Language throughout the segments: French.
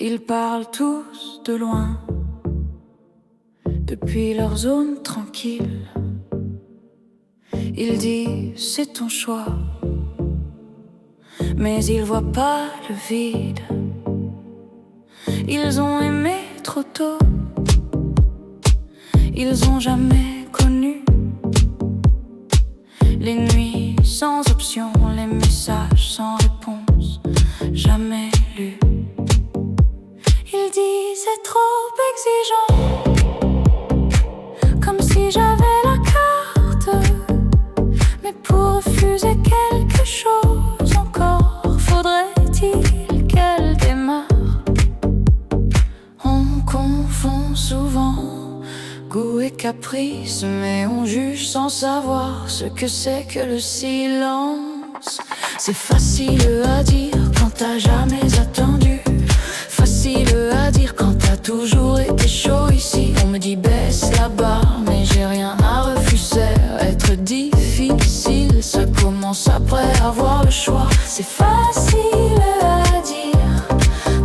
Ils parlent tous de loin, depuis leur zone tranquille. Ils disent c'est ton choix, mais ils voient pas le vide. Ils ont aimé trop tôt, ils ont jamais connu les nuits sans option, les messages sans réponse, jamais lus. Ils disent c'est trop exigeant, comme si j'avais la carte. Mais pour refuser quelque chose encore, faudrait-il qu'elle démarre. On confond souvent goût et caprice, mais on juge sans savoir ce que c'est que le silence. C'est facile à dire quand t'as jamais attendu, facile à dire quand t'as toujours été chaud ici. On me dit baisse la barre, mais j'ai rien à refuser. Être difficile, ça commence après avoir le choix. C'est facile à dire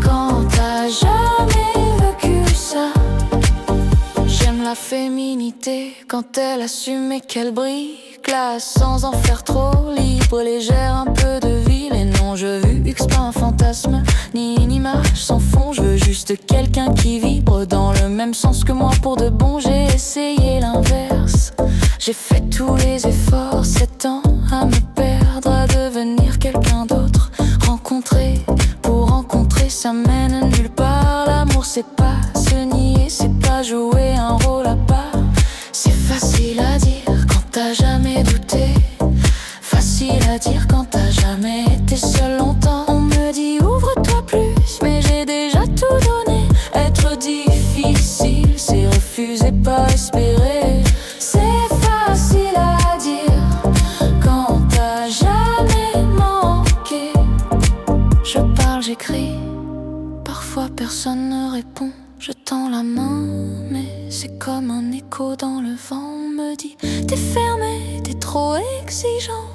quand t'as jamais vécu ça. J'aime la féminité quand elle assume et qu'elle brille, classe sans en faire trop, libre, légère, un peu de ville. Et non, je vuxe pas un fantasme, ni une image sans fond. Je veux juste quelqu'un qui vibre dans le même sens que moi. Pour de bon, j'ai essayé l'inverse. J'ai fait tous les efforts, 7 ans à me perdre, à devenir quelqu'un d'autre. Rencontrer pour rencontrer, ça mène nulle part. L'amour c'est pas se nier, c'est pas jouer un rôle à part. C'est facile à dire quand t'as jamais douté, facile à dire quand t'as jamais été seul longtemps. On me dit ouvre-toi plus, mais j'ai déjà tout donné. Être difficile, c'est refuser, pas espérer. C'est facile à dire quand t'as jamais manqué. Je parle, j'écris, parfois personne ne répond. Je tends la main, mais c'est comme un écho dans le vent. On me dit t'es fermé, t'es trop exigeant.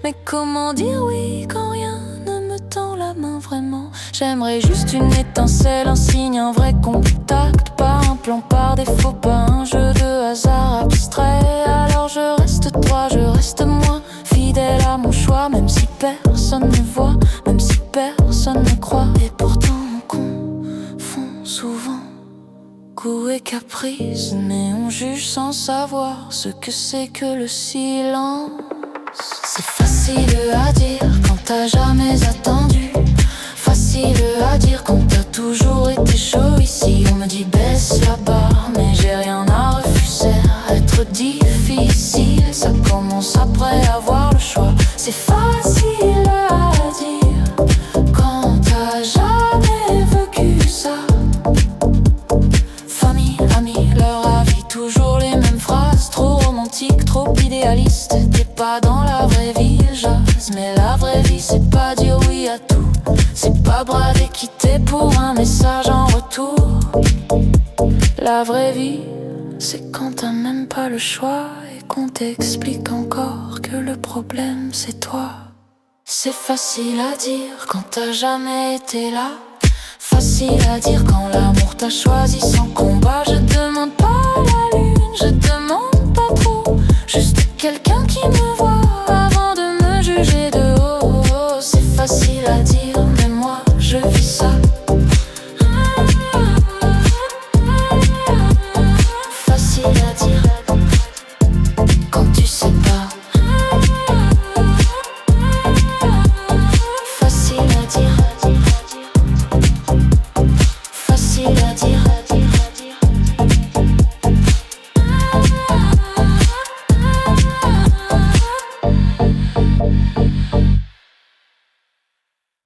Mais comment dire oui quand rien ne me tend la main vraiment? J'aimerais juste une étincelle, un signe, un vrai contact. Pas un plan par défaut, pas un jeu de hasard abstrait. Alors je reste toi, je reste moi, fidèle à mon choix. Même si personne ne voit, même si personne ne croit. Et pourtant on confond souvent goût et caprice, mais on juge sans savoir ce que c'est que le silence. C'est facile à dire quand t'as jamais attendu, facile à dire quand t'as toujours été chaud ici. On me dit baisse la barre, mais j'ai rien à refuser. Être difficile, ça commence après avoir le choix. C'est facile à dire quand t'as jamais vécu ça. Famille, amis, leur avis, toujours les mêmes phrases. Trop romantique, trop idéaliste. T'es pas dans la vraie vie, j'ose. Mais la vraie vie, c'est pas dire oui à tout. C'est pas brader, quitter pour un message en retour. La vraie vie, c'est quand t'as même pas le choix et qu'on t'explique encore que le problème c'est toi. C'est facile à dire quand t'as jamais été là, facile à dire quand l'amour t'a choisi sans combat. Je demande pas la lune, je demande pas trop, juste quelqu'un